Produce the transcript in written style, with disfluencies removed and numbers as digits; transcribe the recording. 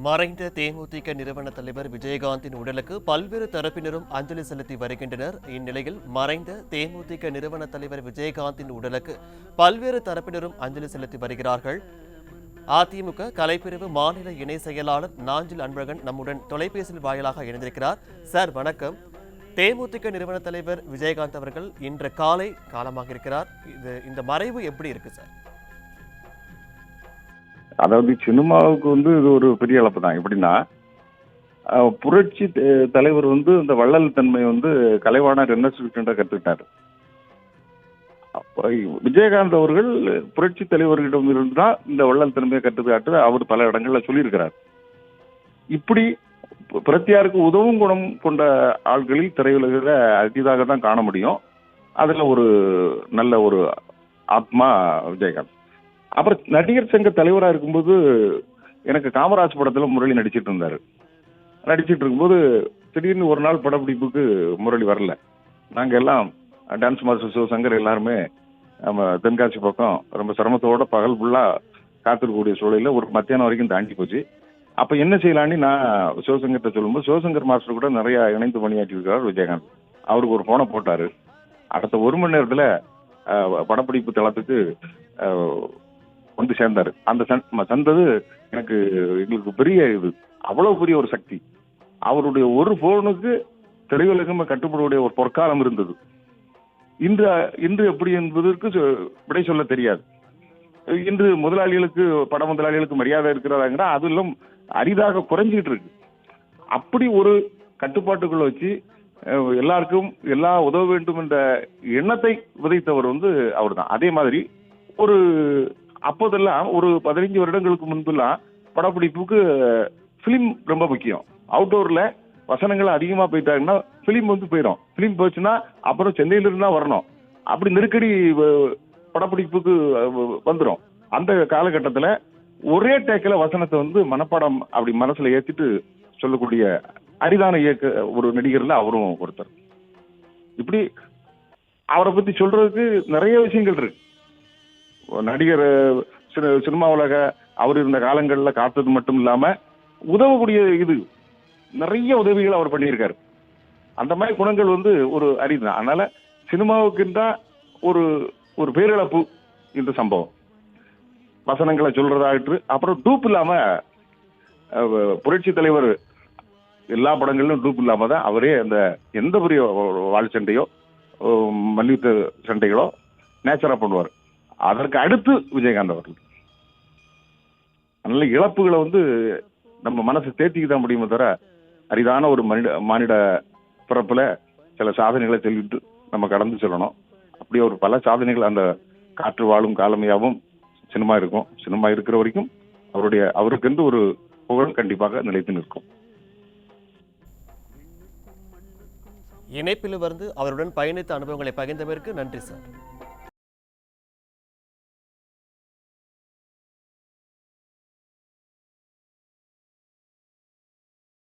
மறைந்த தேமுதிக நிறுவன தலைவர் விஜயகாந்தின் உடலுக்கு பல்வேறு தரப்பினரும் அஞ்சலி செலுத்தி வருகின்றனர். இந்நிலையில் மறைந்த தேமுதிக நிறுவன தலைவர் விஜயகாந்தின் உடலுக்கு பல்வேறு தரப்பினரும் அஞ்சலி செலுத்தி வருகிறார்கள். அதிமுக கலைப்பிரிவு மாநில இணை செயலாளர் நாஞ்சில் அன்பழகன் நம்முடன் தொலைபேசியில் வாயிலாக இணைந்திருக்கிறார். சார் வணக்கம். தேமுதிக நிறுவன தலைவர் விஜயகாந்த் அவர்கள் இன்று காலை காலமாக இருக்கிறார். இந்த மறைவு எப்படி இருக்கு சார்? அதாவது சினிமாவுக்கு இது ஒரு பெரிய இழப்பு தான். எப்படின்னா, புரட்சி தலைவர் இந்த வள்ளல் தன்மை கலைவாணர் என்ன சொல்லிட்டு கத்துக்கிட்டாரு. விஜயகாந்த் அவர்கள் புரட்சி தலைவர்களிடம் இருந்து தான் இந்த வள்ளல் தன்மையை கற்றுக்காட்டு அவர் பல இடங்கள்ல சொல்லியிருக்கிறார். இப்படி பிரத்தியாருக்கு உதவும் குணம் கொண்ட ஆட்களில் திரையுலகில் அரிதாக தான் காண முடியும். அதுல ஒரு நல்ல ஒரு ஆத்மா விஜயகாந்த். அப்புறம் நடிகர் சங்க தலைவராக இருக்கும்போது எனக்கு காமராஜ் படத்துல முரளி நடிச்சிட்டு இருந்தாரு. நடிச்சிட்டு இருக்கும்போது திடீர்னு ஒரு நாள் படப்பிடிப்புக்கு முரளி வரல. நாங்க எல்லாம் டான்ஸ் மாஸ்டர் சிவசங்கர் எல்லாருமே நம்ம தென்காசி பக்கம் ரொம்ப சிரமத்தோட பகல் ஃபுல்லா காத்திருக்கக்கூடிய சூழலில் ஒரு மத்தியானம் வரைக்கும் தாண்டி போச்சு. அப்ப என்ன செய்யலான்னு நான் சிவசங்கர்கிட்ட சொல்லும்போது சிவசங்கர் மாஸ்டர் கூட நிறைய இணைந்து பணியாற்றி இருக்கிறார் விஜயகாந்த். அவருக்கு ஒரு போனை போட்டாரு. அடுத்த 1 மணி நேரத்துல படப்பிடிப்பு தளத்துக்கு சேர்ந்தாரு. அந்த சந்தது எங்களுக்கு பெரிய அவ்வளவு பெரிய ஒரு சக்தி. அவருடைய ஒரு போனுக்கு திரையுலகம் கட்டுப்படக்கூடிய ஒரு பொற்காலம் இருந்தது. இன்று எப்படி என்பதற்கு விடை சொல்ல தெரியாது. இன்று முதலாளிகளுக்கு பட முதலாளிகளுக்கு மரியாதை இருக்கிறதாங்கன்னா அதெல்லாம் அரிதாக குறைஞ்சிட்டு இருக்கு. அப்படி ஒரு கட்டுப்பாட்டுக்குள்ள வச்சு எல்லாருக்கும் உதவ வேண்டும் என்ற எண்ணத்தை விதைத்தவர் அவர் தான். அதே மாதிரி ஒரு அப்போதெல்லாம் ஒரு 15 வருடங்களுக்கு முன்பெல்லாம் படப்பிடிப்புக்கு பிலிம் ரொம்ப முக்கியம். அவுட்டோர்ல வசனங்கள் அதிகமா போயிட்டாங்கன்னா பிலிம் போயிடும். பிலிம் போச்சுன்னா அப்புறம் சென்னையில இருந்து தான் வரணும். அப்படி நெருக்கடி படப்பிடிப்புக்கு வந்துடும். அந்த காலகட்டத்துல ஒரே டேக்கில் வசனத்தை மனப்பாடம் அப்படி மனசுல ஏத்திட்டு சொல்லக்கூடிய அரிதான ஒரு நடிகர்ல அவரும் ஒருத்தர். இப்படி அவரை பத்தி சொல்றதுக்கு நிறைய விஷயங்கள் இருக்கு. நடிகர் சினிமா உலக அவர் இருந்த காலங்கள்ல காத்தது மட்டும் இல்லாம உதவக்கூடிய நிறைய உதவிகள் அவர் பண்ணியிருக்காரு. அந்த மாதிரி குணங்கள் ஒரு அரிதான். அதனால சினிமாவுக்கு தான் ஒரு ஒரு பேரிழப்பு இந்த சம்பவம். வசனங்களை சொல்றதாயிற்று. அப்புறம் டூப் இல்லாம புரட்சி தலைவர் எல்லா படங்களிலும் டூப் இல்லாம தான் அவரே அந்த எந்த பெரிய வாழ் சண்டையோ மல்யுத்த சண்டைகளோ நேச்சரா பண்ணுவார். அதற்கு அடுத்து விஜயகாந்த் அவர்கள். அதனால இழப்புகளை நம்ம மனசு தேத்திக்கிதான் முடியுமே தவிர அரிதான ஒரு மானிட பிறப்புல சில சாதனைகளை சொல்லிட்டு நம்ம கடந்து செல்லணும். அப்படியே ஒரு பல சாதனைகள் அந்த காற்று வாழும் காலமையாவும் சினிமா இருக்கும். சினிமா இருக்கிற வரைக்கும் அவருக்கு ஒரு புகழ் கண்டிப்பாக நிலைத்து நிற்கும். இணைப்பில் அவருடன் பயணித்த அனுபவங்களை பகிர்ந்ததற்கு நன்றி சார்.